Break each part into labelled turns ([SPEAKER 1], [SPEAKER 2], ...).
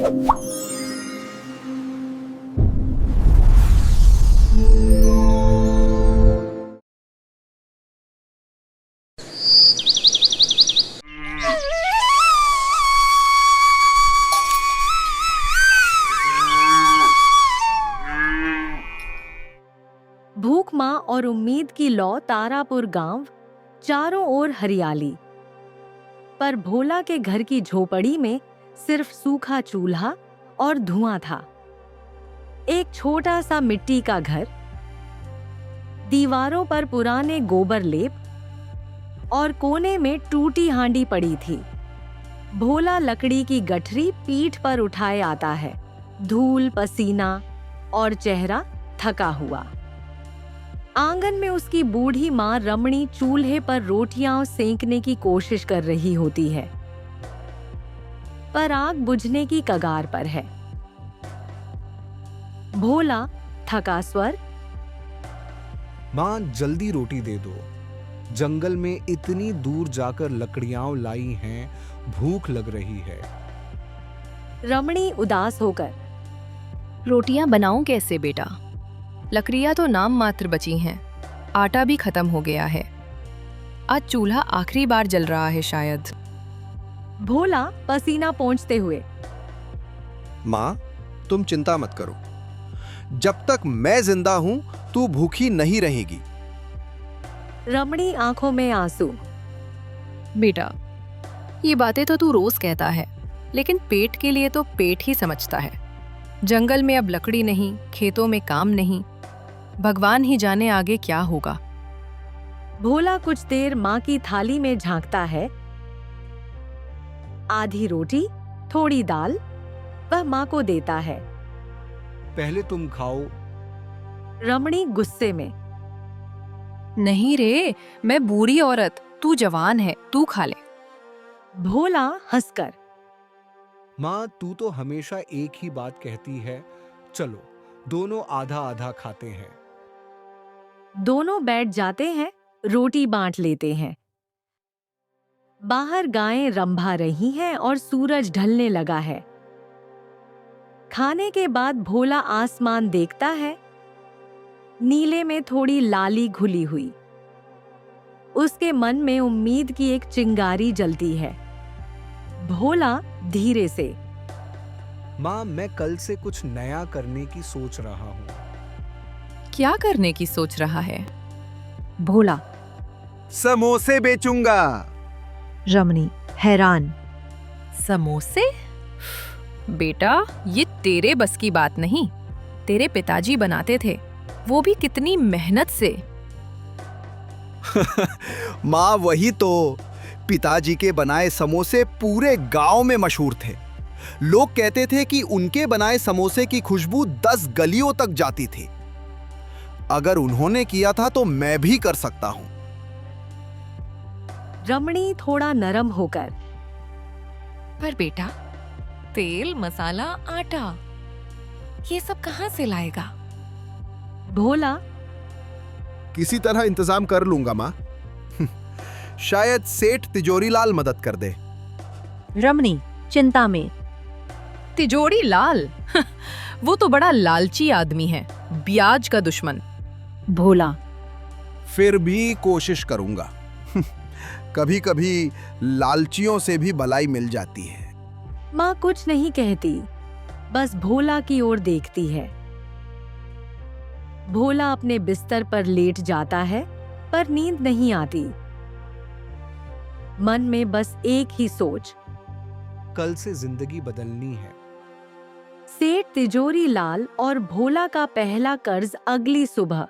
[SPEAKER 1] भूख माँ और उम्मीद की लौ तारापुर गांव, चारों ओर हरियाली। पर भोला के घर की झोपड़ी में सिर्फ सूखा चूल्हा और धुआं था। एक छोटा सा मिट्टी का घर, दीवारों पर पुराने गोबर लेप और कोने में टूटी हांडी पड़ी थी। भोला लकड़ी की गठरी पीठ पर उठाए आता है, धूल, पसीना और चेहरा थका हुआ। आंगन में उसकी बूढ़ी माँ रमणी चूल्हे पर रोटियां सेंकने की कोशिश कर रही होती है, पर आग बुझने की कगार पर है। भोला थका स्वर,
[SPEAKER 2] माँ जल्दी रोटी दे दो, जंगल में इतनी दूर जाकर लकड़ियां लाई हैं, भूख लग रही है।
[SPEAKER 1] रमणी उदास होकर,
[SPEAKER 3] रोटियां बनाऊं कैसे बेटा? लकड़ियां तो नाम मात्र बची हैं, आटा भी खत्म हो गया है। आज चूल्हा आखिरी बार जल रहा है शायद।
[SPEAKER 1] भोला पसीना पोंछते हुए,
[SPEAKER 4] माँ तुम चिंता मत करो, जब तक मैं जिंदा हूं तू भूखी नहीं रहेगी।
[SPEAKER 1] रमणी आंखों में आंसू,
[SPEAKER 3] बेटा ये बातें तो तू रोज कहता है, लेकिन पेट के लिए तो पेट ही समझता है। जंगल में अब लकड़ी नहीं, खेतों में काम नहीं, भगवान ही जाने आगे क्या होगा।
[SPEAKER 1] भोला कुछ देर माँ की थाली में झांकता है। आधी रोटी, थोड़ी दाल, वह माँ को देता है।
[SPEAKER 2] पहले तुम खाओ।
[SPEAKER 1] रमणी गुस्से में,
[SPEAKER 3] नहीं रे, मैं बूढ़ी औरत, तू जवान है, तू खा ले।
[SPEAKER 1] भोला हंसकर,
[SPEAKER 2] माँ तू तो हमेशा एक ही बात कहती है, चलो दोनों आधा आधा खाते हैं।
[SPEAKER 1] दोनों बैठ जाते हैं, रोटी बांट लेते हैं। बाहर गायें रंभा रही हैं और सूरज ढलने लगा है। खाने के बाद भोला आसमान देखता है, नीले में थोड़ी लाली घुली हुई। उसके मन में उम्मीद की एक चिंगारी जलती है। भोला धीरे से,
[SPEAKER 2] माँ मैं कल से कुछ नया करने की सोच रहा हूँ।
[SPEAKER 3] क्या करने की सोच रहा है?
[SPEAKER 1] भोला,
[SPEAKER 4] समोसे बेचूंगा।
[SPEAKER 1] रमणी हैरान,
[SPEAKER 3] समोसे? बेटा ये तेरे बस की बात नहीं, तेरे पिताजी बनाते थे, वो भी कितनी मेहनत से।
[SPEAKER 4] माँ वही तो, पिताजी के बनाए समोसे पूरे गांव में मशहूर थे। लोग कहते थे कि उनके बनाए समोसे की खुशबू 10 गलियों तक जाती थी। अगर उन्होंने किया था तो मैं भी कर सकता हूं।
[SPEAKER 1] रमणी थोड़ा नरम होकर,
[SPEAKER 5] पर बेटा तेल, मसाला, आटा ये सब कहाँ से लाएगा?
[SPEAKER 1] भोला,
[SPEAKER 4] किसी तरह इंतजाम कर लूंगा माँ। शायद सेठ तिजोरीलाल मदद कर दे।
[SPEAKER 1] रमणी चिंता में,
[SPEAKER 3] तिजोरी लाल? वो तो बड़ा लालची आदमी है, ब्याज का दुश्मन।
[SPEAKER 1] भोला,
[SPEAKER 4] फिर भी कोशिश करूंगा। कभी कभी लालचियों से भी भलाई मिल जाती है।
[SPEAKER 1] माँ कुछ नहीं कहती, बस भोला की ओर देखती है। भोला अपने बिस्तर पर लेट जाता है, पर नींद नहीं आती। मन में बस एक ही सोच,
[SPEAKER 2] कल से जिंदगी बदलनी है।
[SPEAKER 1] सेठ तिजोरी लाल और भोला का पहला कर्ज अगली सुबह।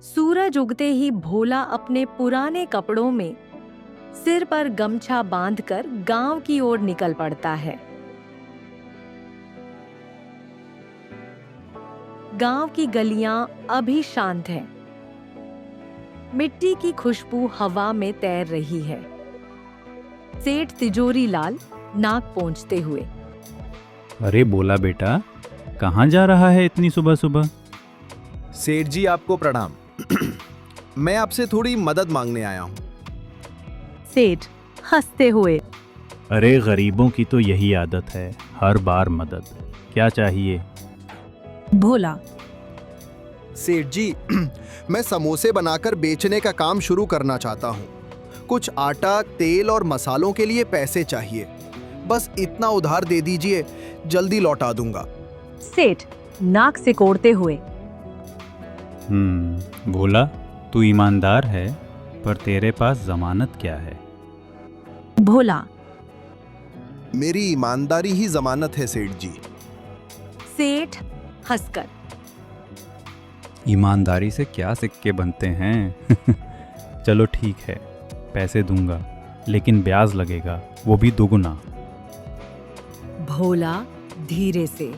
[SPEAKER 1] सूरज उगते ही भोला अपने पुराने कपड़ों में सिर पर गमछा बांधकर गांव की ओर निकल पड़ता है। गांव की गलियां अभी शांत हैं। मिट्टी की खुशबू हवा में तैर रही है। सेठ तिजोरी लाल नाक पोंछते हुए,
[SPEAKER 6] अरे बोला बेटा, कहाँ जा रहा है इतनी सुबह सुबह?
[SPEAKER 4] सेठ जी आपको प्रणाम। मैं आपसे थोड़ी मदद मांगने आया हूँ।
[SPEAKER 1] सेठ हंसते हुए।
[SPEAKER 6] अरे गरीबों की तो यही आदत है, हर बार मदद। क्या चाहिए?
[SPEAKER 3] भोला।
[SPEAKER 4] सेठ जी, मैं समोसे बनाकर बेचने का काम शुरू करना चाहता हूँ। कुछ आटा, तेल और मसालों के लिए पैसे चाहिए। बस इतना उधार दे दीजिए, जल्दी लौटा दूंगा।
[SPEAKER 1] सेठ नाक सिकोड़ते हुए।
[SPEAKER 6] भोला, तू ईमानदार है, पर तेरे पास जमानत क्या है?
[SPEAKER 1] भोला।
[SPEAKER 4] मेरी ईमानदारी ही जमानत है सेठ जी।
[SPEAKER 1] सेठ हंसकर।
[SPEAKER 6] ईमानदारी से क्या सिक्के बनते हैं? चलो ठीक है, पैसे दूंगा, लेकिन ब्याज लगेगा, वो भी दुगुना।
[SPEAKER 1] भोला धीरे से।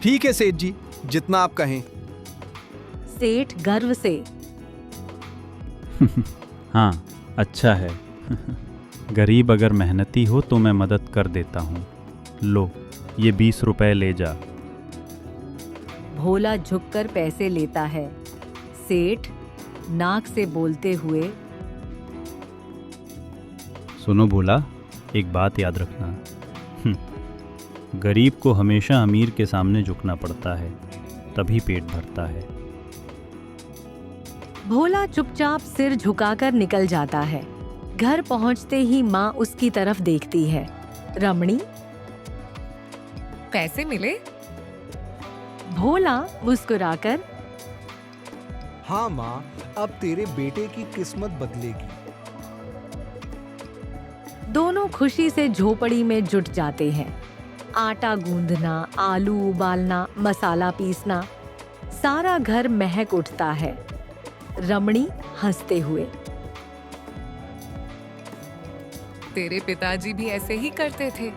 [SPEAKER 4] ठीक है सेठ जी, जितना आप कहें।
[SPEAKER 1] सेठ गर्व से।
[SPEAKER 6] हाँ, अच्छा है। गरीब अगर मेहनती हो तो मैं मदद कर देता हूँ। लो, ये 20 रुपए ले जा।
[SPEAKER 1] भोला झुककर पैसे लेता है। सेठ नाक से बोलते हुए।
[SPEAKER 6] सुनो भोला, एक बात याद रखना, गरीब को हमेशा अमीर के सामने झुकना पड़ता है, तभी पेट भरता है।
[SPEAKER 1] भोला चुपचाप सिर झुकाकर निकल जाता है। घर पहुंचते ही माँ उसकी तरफ देखती है। रमणी।
[SPEAKER 5] पैसे मिले?
[SPEAKER 1] भोला मुस्कुराकर।
[SPEAKER 2] हाँ माँ, अब तेरे बेटे की किस्मत बदलेगी।
[SPEAKER 1] दोनों खुशी से झोपड़ी में जुट जाते हैं। आटा गूंदना, आलू उबालना, मसाला पीसना, सारा घर महक उठता है। रमणी हंसते हुए।
[SPEAKER 5] तेरे पिताजी भी ऐसे ही करते थे।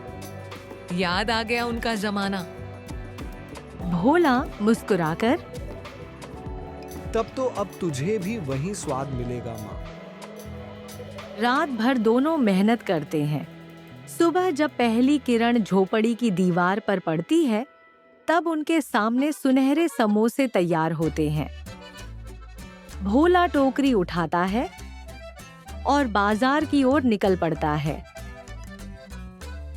[SPEAKER 5] याद आ गया उनका जमाना।
[SPEAKER 1] भोला मुस्कुराकर।
[SPEAKER 2] तब तो अब तुझे भी वही स्वाद मिलेगा माँ।
[SPEAKER 1] रात भर दोनों मेहनत करते हैं। सुबह जब पहली किरण झोपड़ी की दीवार पर पड़ती है, तब उनके सामने सुनहरे समोसे तैयार होते हैं। भोला टोकरी उठाता है और बाजार की ओर निकल पड़ता है।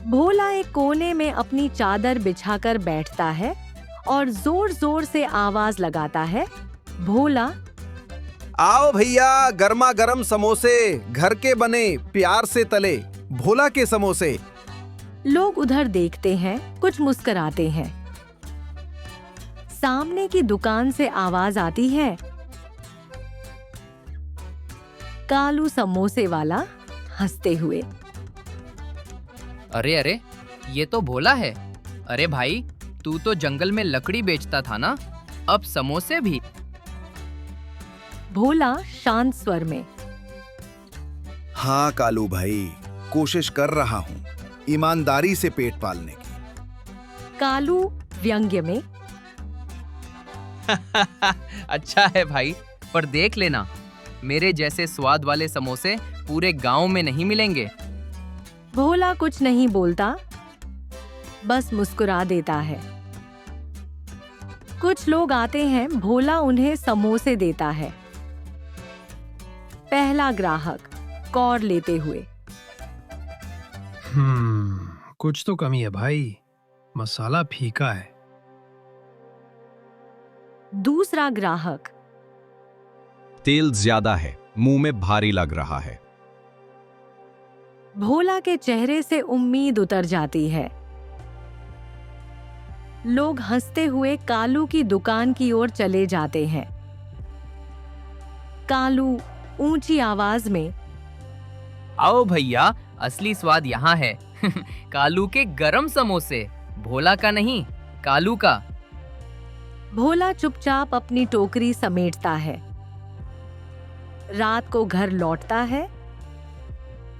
[SPEAKER 1] भोला एक कोने में अपनी चादर बिछाकर बैठता है और जोर जोर से आवाज लगाता है। भोला।
[SPEAKER 4] आओ भैया, गर्मा गर्म समोसे, घर के बने, प्यार से तले, भोला के समोसे।
[SPEAKER 1] लोग उधर देखते हैं, कुछ मुस्कुराते हैं। सामने की दुकान से आवाज आती है। कालू समोसे वाला हंसते हुए।
[SPEAKER 7] अरे अरे, ये तो भोला है। अरे भाई, तू तो जंगल में लकड़ी बेचता था ना, अब समोसे भी?
[SPEAKER 1] भोला शांत स्वर में।
[SPEAKER 4] हाँ कालू भाई, कोशिश कर रहा हूँ ईमानदारी से पेट पालने की।
[SPEAKER 1] कालू व्यंग्य में।
[SPEAKER 7] अच्छा है भाई, पर देख लेना, मेरे जैसे स्वाद वाले समोसे पूरे गांव में नहीं मिलेंगे।
[SPEAKER 1] भोला कुछ नहीं बोलता, बस मुस्कुरा देता है। कुछ लोग आते हैं, भोला उन्हें समोसे देता है। पहला ग्राहक कौर लेते हुए।
[SPEAKER 8] कुछ तो कमी है भाई, मसाला फीका है।
[SPEAKER 1] दूसरा ग्राहक।
[SPEAKER 9] तेल ज्यादा है, मुंह में भारी लग रहा है।
[SPEAKER 1] भोला के चेहरे से उम्मीद उतर जाती है। लोग हंसते हुए कालू की दुकान की ओर चले जाते हैं। कालू ऊंची आवाज में।
[SPEAKER 7] आओ भैया, असली स्वाद यहाँ है। कालू के गरम समोसे, भोला का नहीं, कालू का।
[SPEAKER 1] भोला चुपचाप अपनी टोकरी समेटता है। रात को घर लौटता है,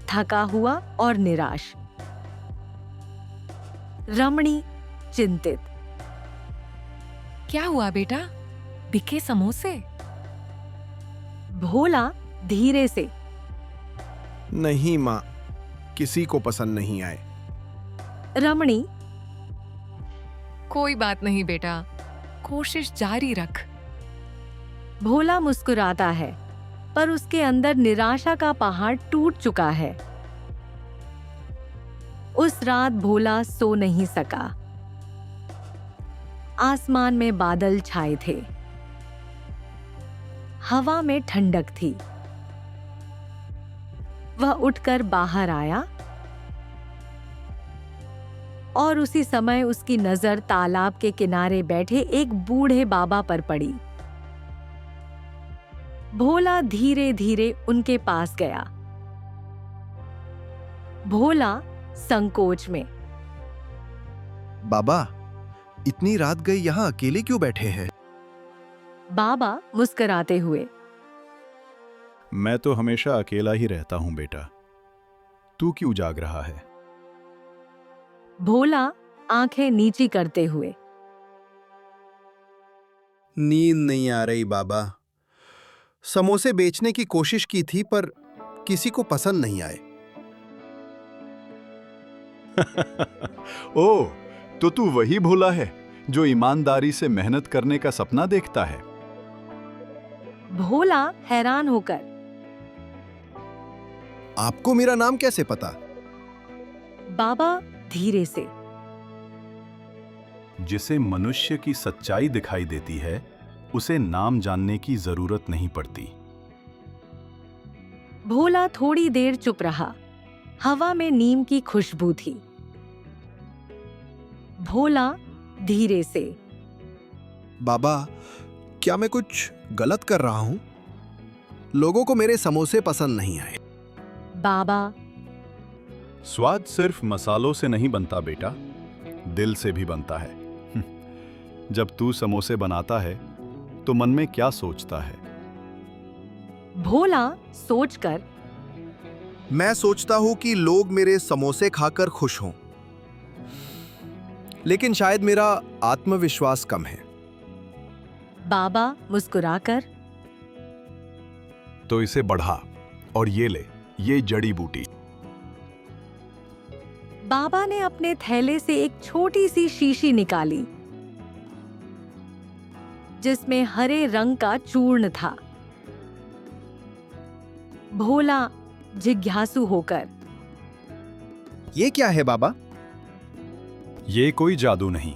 [SPEAKER 1] थका हुआ और निराश। रमणी चिंतित।
[SPEAKER 5] क्या हुआ बेटा, बिके समोसे?
[SPEAKER 1] भोला धीरे से।
[SPEAKER 4] नहीं माँ, किसी को पसंद नहीं आए।
[SPEAKER 1] रमणी
[SPEAKER 5] कोई बात नहीं बेटा, कोशिश जारी रख।
[SPEAKER 1] भोला मुस्कुराता है, पर उसके अंदर निराशा का पहाड़ टूट चुका है। उस रात भोला सो नहीं सका। आसमान में बादल छाए थे, हवा में ठंडक थी। वह उठकर बाहर आया और उसी समय उसकी नजर तालाब के किनारे बैठे एक बूढ़े बाबा पर पड़ी। भोला धीरे धीरे उनके पास गया। भोला संकोच में,
[SPEAKER 4] बाबा, इतनी रात गई यहाँ अकेले क्यों बैठे हैं?
[SPEAKER 1] बाबा मुस्कुराते हुए,
[SPEAKER 10] मैं तो हमेशा अकेला ही रहता हूं बेटा, तू क्यों जाग रहा है?
[SPEAKER 1] भोला आंखें नीची करते हुए,
[SPEAKER 4] नींद नहीं आ रही बाबा। समोसे बेचने की कोशिश की थी पर किसी को पसंद नहीं आए।
[SPEAKER 10] ओ, तो तू वही भोला है जो ईमानदारी से मेहनत करने का सपना देखता है।
[SPEAKER 1] भोला हैरान होकर,
[SPEAKER 4] आपको मेरा नाम कैसे पता?
[SPEAKER 1] बाबा धीरे से,
[SPEAKER 10] जिसे मनुष्य की सच्चाई दिखाई देती है, उसे नाम जानने की जरूरत नहीं पड़ती।
[SPEAKER 1] भोला थोड़ी देर चुप रहा। हवा में नीम की खुशबू थी। भोला धीरे से,
[SPEAKER 4] बाबा, क्या मैं कुछ गलत कर रहा हूं? लोगों को मेरे समोसे पसंद नहीं आए।
[SPEAKER 1] बाबा,
[SPEAKER 10] स्वाद सिर्फ मसालों से नहीं बनता बेटा, दिल से भी बनता है। जब तू समोसे बनाता है तो मन में क्या सोचता है?
[SPEAKER 1] भोला सोचकर,
[SPEAKER 4] मैं सोचता हूं कि लोग मेरे समोसे खाकर खुश हों, लेकिन शायद मेरा आत्मविश्वास कम है।
[SPEAKER 1] बाबा मुस्कुराकर,
[SPEAKER 10] तो इसे बढ़ा और ये ले, ये जड़ी बूटी।
[SPEAKER 1] बाबा ने अपने थैले से एक छोटी सी शीशी निकाली जिसमें हरे रंग का चूर्ण था। भोला जिज्ञासु होकर,
[SPEAKER 4] ये क्या है बाबा?
[SPEAKER 10] ये कोई जादू नहीं,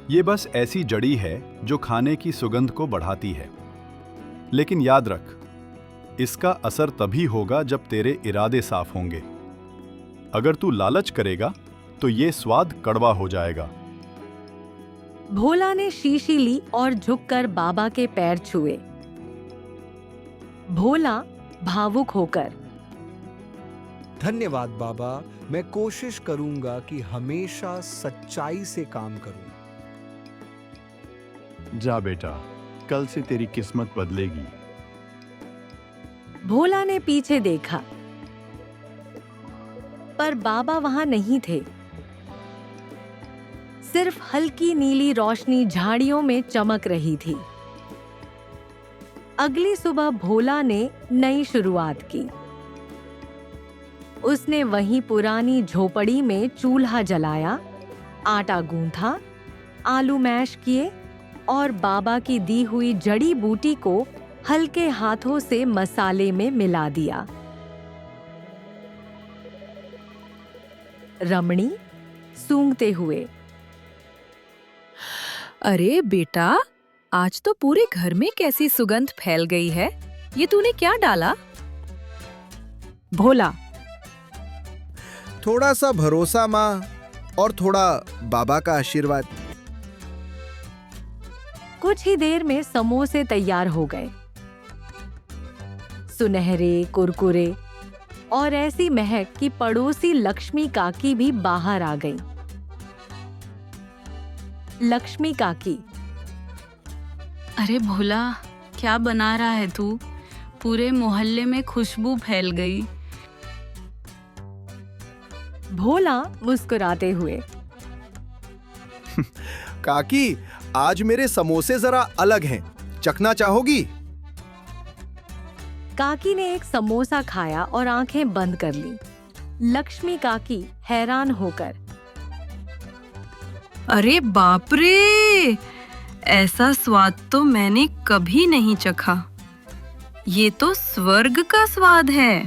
[SPEAKER 10] ये बस ऐसी जड़ी है जो खाने की सुगंध को बढ़ाती है। लेकिन याद रख, इसका असर तभी होगा जब तेरे इरादे साफ होंगे। अगर तू लालच करेगा तो ये स्वाद कड़वा हो जाएगा।
[SPEAKER 1] भोला ने शीशी ली और झुककर बाबा के पैर छुए। भोला भावुक होकर,
[SPEAKER 2] धन्यवाद बाबा, मैं कोशिश करूंगा कि हमेशा सच्चाई से काम करूं।
[SPEAKER 10] जा बेटा, कल से तेरी किस्मत बदलेगी।
[SPEAKER 1] भोला ने पीछे देखा, पर बाबा वहां नहीं थे। सिर्फ हल्की नीली रोशनी झाड़ियों में चमक रही थी। अगली सुबह भोला ने नई शुरुआत की। उसने वहीं पुरानी झोपड़ी में चूल्हा जलाया, आटा गूंथा, आलू मैश किए और बाबा की दी हुई जड़ी बूटी को हल्के हाथों से मसाले में मिला दिया। रमणी सूंघते हुए,
[SPEAKER 3] अरे बेटा, आज तो पूरे घर में कैसी सुगंध फैल गई है। ये तूने क्या डाला?
[SPEAKER 1] भोला,
[SPEAKER 4] थोड़ा सा भरोसा माँ और थोड़ा बाबा का आशीर्वाद।
[SPEAKER 1] कुछ ही देर में समोसे तैयार हो गए। सुनहरे, कुरकुरे और ऐसी महक कि पड़ोसी लक्ष्मी काकी भी बाहर आ गई। लक्ष्मी काकी,
[SPEAKER 11] अरे भोला, क्या बना रहा है तू? पूरे मोहल्ले में खुशबू फैल गई।
[SPEAKER 1] भोला मुस्कुराते हुए,
[SPEAKER 4] काकी, आज मेरे समोसे जरा अलग हैं, चखना चाहोगी?
[SPEAKER 1] काकी ने एक समोसा खाया और आंखें बंद कर ली। लक्ष्मी काकी हैरान होकर,
[SPEAKER 11] अरे बाप रे, ऐसा स्वाद तो मैंने कभी नहीं चखा। ये तो स्वर्ग का स्वाद है।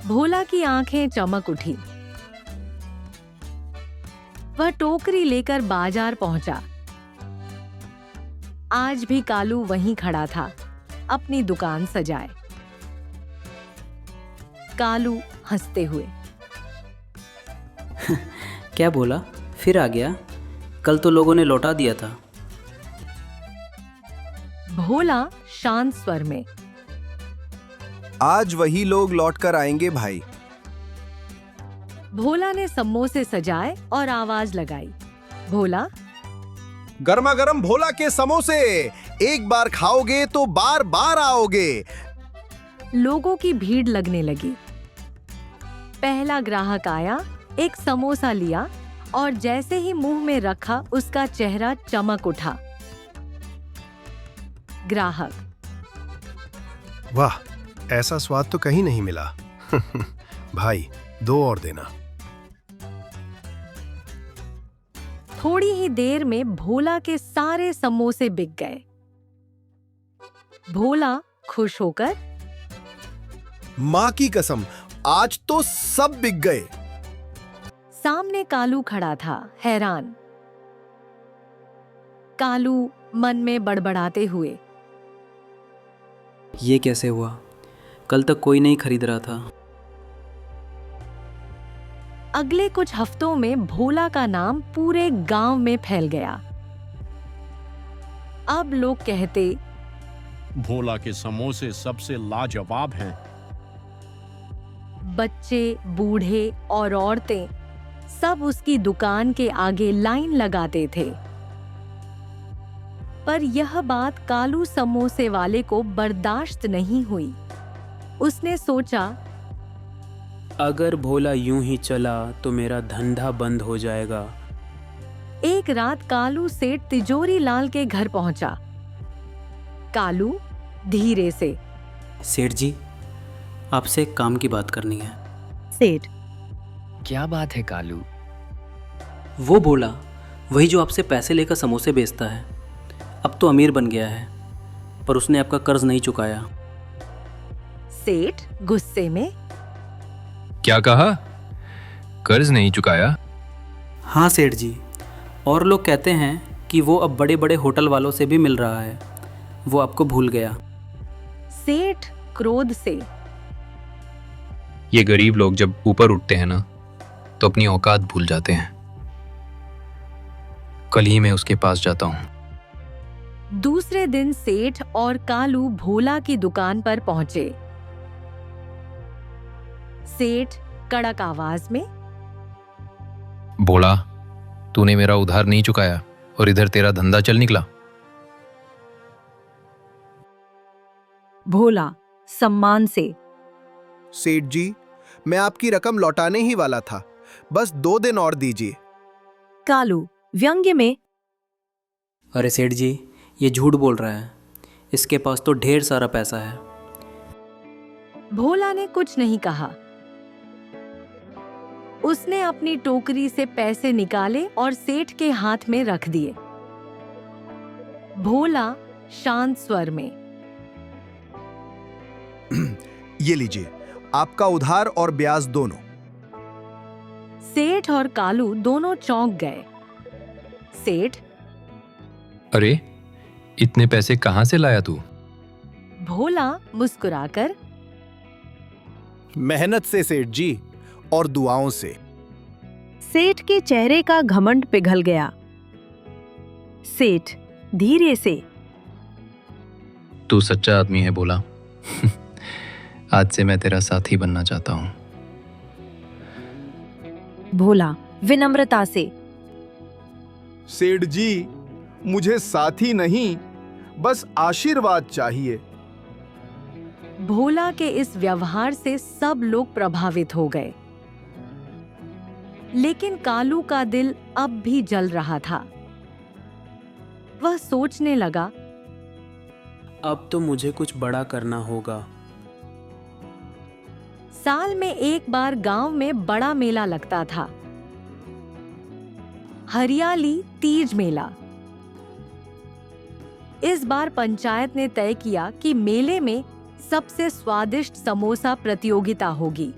[SPEAKER 1] भोला की आंखें चमक उठी। वह टोकरी लेकर बाजार पहुंचा। आज भी कालू वहीं खड़ा था, अपनी दुकान सजाए। कालू हंसते हुए,
[SPEAKER 12] क्या बोला, फिर आ गया? कल तो लोगों ने लौटा दिया था।
[SPEAKER 1] भोला शांत स्वर में,
[SPEAKER 4] आज वही लोग लौट कर आएंगे भाई।
[SPEAKER 1] भोला ने समोसे सजाए और आवाज लगाई, भोला,
[SPEAKER 4] गर्मा गर्म भोला के समोसे, एक बार खाओगे तो बार बार आओगे।
[SPEAKER 1] लोगों की भीड़ लगने लगी। पहला ग्राहक आया, एक समोसा लिया और जैसे ही मुंह में रखा उसका चेहरा चमक उठा। ग्राहक,
[SPEAKER 8] वाह, ऐसा स्वाद तो कहीं नहीं मिला। भाई 2 और देना।
[SPEAKER 1] थोड़ी ही देर में भोला के सारे समोसे बिक गए। भोला खुश होकर,
[SPEAKER 4] माँ की कसम, आज तो सब बिक गए।
[SPEAKER 1] सामने कालू खड़ा था, हैरान। कालू मन में बड़बड़ाते हुए,
[SPEAKER 12] ये कैसे हुआ? कल तक कोई नहीं खरीद रहा था।
[SPEAKER 1] अगले कुछ हफ्तों में भोला का नाम पूरे गांव में फैल गया। अब लोग कहते,
[SPEAKER 13] भोला के समोसे सबसे लाजवाब हैं।
[SPEAKER 1] बच्चे, बूढ़े और औरतें सब उसकी दुकान के आगे लाइन लगाते थे। पर यह बात कालू समोसे वाले को बर्दाश्त नहीं हुई। उसने सोचा,
[SPEAKER 12] अगर भोला यूं ही चला तो मेरा धंधा बंद हो जाएगा।
[SPEAKER 1] एक रात कालू सेठ तिजोरी लाल के घर पहुंचा। कालू धीरे से,
[SPEAKER 12] सेठ जी, आपसे एक काम की बात करनी है।
[SPEAKER 1] सेठ,
[SPEAKER 7] क्या बात है कालू?
[SPEAKER 12] वो भोला, वही जो आपसे पैसे लेकर समोसे बेचता है, अब तो अमीर बन गया है, पर उसने आपका कर्ज नहीं चुकाया।
[SPEAKER 1] सेठ गुस्से में,
[SPEAKER 14] क्या कहा? कर्ज नहीं चुकाया?
[SPEAKER 12] हाँ सेठ जी, और लोग कहते हैं कि वो अब बड़े बड़े होटल वालों से भी मिल रहा है। वो आपको भूल गया।
[SPEAKER 1] सेठ क्रोध से,
[SPEAKER 14] ये गरीब लोग जब ऊपर उठते हैं ना, तो अपनी औकात भूल जाते हैं। कल ही मैं उसके पास जाता हूं।
[SPEAKER 1] दूसरे दिन सेठ और कालू भोला की दुकान पर पहुंचे। सेठ कड़क आवाज में,
[SPEAKER 14] भोला, तूने मेरा उधार नहीं चुकाया और इधर तेरा धंधा चल निकला।
[SPEAKER 1] भोला सम्मान से,
[SPEAKER 4] सेठ जी, मैं आपकी रकम लौटाने ही वाला था, बस 2 दिन और दीजिए।
[SPEAKER 1] कालू व्यंग्य में,
[SPEAKER 12] अरे सेठ जी, ये झूठ बोल रहा है, इसके पास तो ढेर सारा पैसा है।
[SPEAKER 1] भोला ने कुछ नहीं कहा। उसने अपनी टोकरी से पैसे निकाले और सेठ के हाथ में रख दिए। भोला शांत स्वर में,
[SPEAKER 4] ये लीजिए, आपका उधार और ब्याज दोनों।
[SPEAKER 1] सेठ और कालू दोनों चौंक गए। सेठ,
[SPEAKER 14] अरे, इतने पैसे कहां से लाया तू?
[SPEAKER 1] भोला मुस्कुराकर,
[SPEAKER 4] मेहनत से सेठ जी, और दुआओं से।
[SPEAKER 15] सेठ के चेहरे का घमंड पिघल गया। सेठ धीरे से,
[SPEAKER 14] तू सच्चा आदमी है भोला। आज से मैं तेरा साथी बनना चाहता हूं।
[SPEAKER 15] भोला विनम्रता से,
[SPEAKER 4] सेठ जी, मुझे साथी नहीं, बस आशीर्वाद चाहिए।
[SPEAKER 1] भोला के इस व्यवहार से सब लोग प्रभावित हो गए। लेकिन कालू का दिल अब भी जल रहा था। वह सोचने लगा,
[SPEAKER 12] अब तो मुझे कुछ बड़ा करना होगा।
[SPEAKER 1] साल में एक बार गांव में बड़ा मेला लगता था। हरियाली तीज मेला। इस बार पंचायत ने तय किया कि मेले में सबसे स्वादिष्ट समोसा प्रतियोगिता होगी।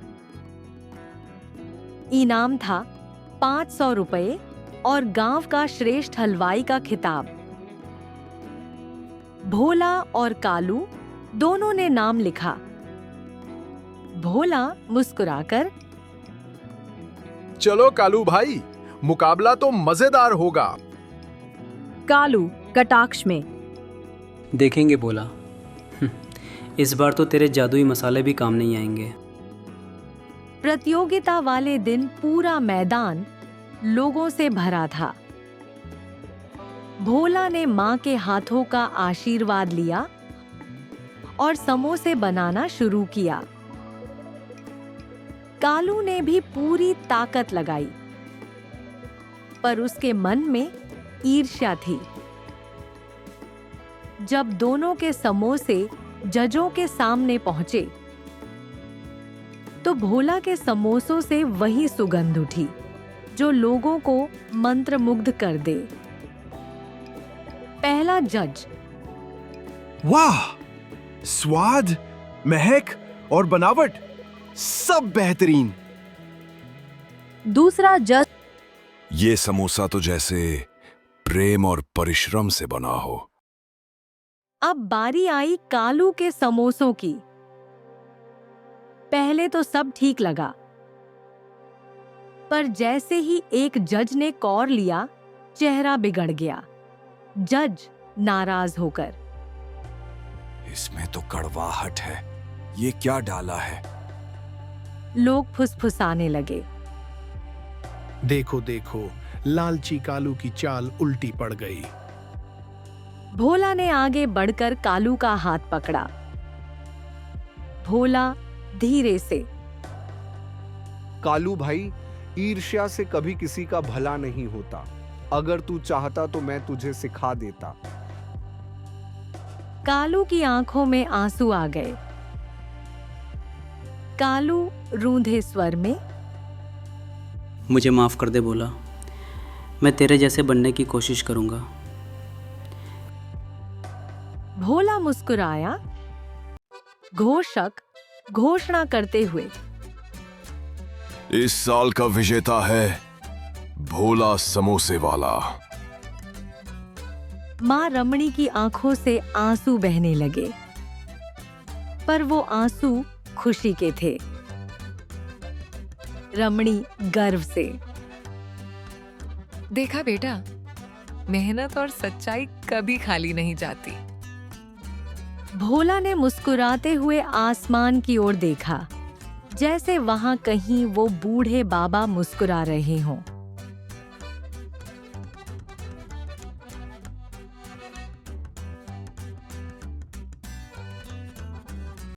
[SPEAKER 1] इनाम था 500 रुपए और गांव का श्रेष्ठ हलवाई का खिताब। भोला और कालू दोनों ने नाम लिखा। भोला मुस्कुराकर,
[SPEAKER 8] चलो कालू भाई, मुकाबला तो मजेदार होगा।
[SPEAKER 15] कालू कटाक्ष में,
[SPEAKER 12] देखेंगे बोला। इस बार तो तेरे जादुई मसाले भी काम नहीं आएंगे।
[SPEAKER 1] प्रतियोगिता वाले दिन पूरा मैदान लोगों से भरा था। भोला ने मां के हाथों का आशीर्वाद लिया और समोसे बनाना शुरू किया। कालू ने भी पूरी ताकत लगाई, पर उसके मन में ईर्ष्या थी। जब दोनों के समोसे जजों के सामने पहुंचे, तो भोला के समोसों से वही सुगंध उठी जो लोगों को मंत्रमुग्ध कर दे। पहला जज,
[SPEAKER 8] वाह, स्वाद, महक और बनावट सब बेहतरीन।
[SPEAKER 15] दूसरा जज,
[SPEAKER 16] ये समोसा तो जैसे प्रेम और परिश्रम से बना हो।
[SPEAKER 1] अब बारी आई कालू के समोसों की। पहले तो सब ठीक लगा, पर जैसे ही एक जज ने कौर लिया, चेहरा बिगड़ गया। जज नाराज होकर,
[SPEAKER 16] इसमें तो कड़वाहट है, ये क्या डाला है?
[SPEAKER 1] लोग फुसफुसाने लगे।
[SPEAKER 13] देखो देखो, लालची कालू की चाल उल्टी पड़ गई।
[SPEAKER 1] भोला ने आगे बढ़कर कालू का हाथ पकड़ा। भोला धीरे से,
[SPEAKER 2] कालू भाई, ईर्ष्या से कभी किसी का भला नहीं होता। अगर तू चाहता तो मैं तुझे सिखा देता।
[SPEAKER 1] कालू की आंखों में आंसू आ गए। कालू रूंधे स्वर में,
[SPEAKER 12] मुझे माफ कर दे बोला, मैं तेरे जैसे बनने की कोशिश करूंगा।
[SPEAKER 1] भोला मुस्कुराया, घोषक घोषणा करते हुए,
[SPEAKER 16] इस साल का विजेता है भोला समोसे वाला।
[SPEAKER 1] मां रमणी की आंखों से आंसू बहने लगे, पर वो आंसू खुशी के थे। रमणी गर्व से,
[SPEAKER 5] देखा बेटा, मेहनत और सच्चाई कभी खाली नहीं जाती।
[SPEAKER 1] भोला ने मुस्कुराते हुए आसमान की ओर देखा, जैसे वहां कहीं वो बूढ़े बाबा मुस्कुरा रहे हों।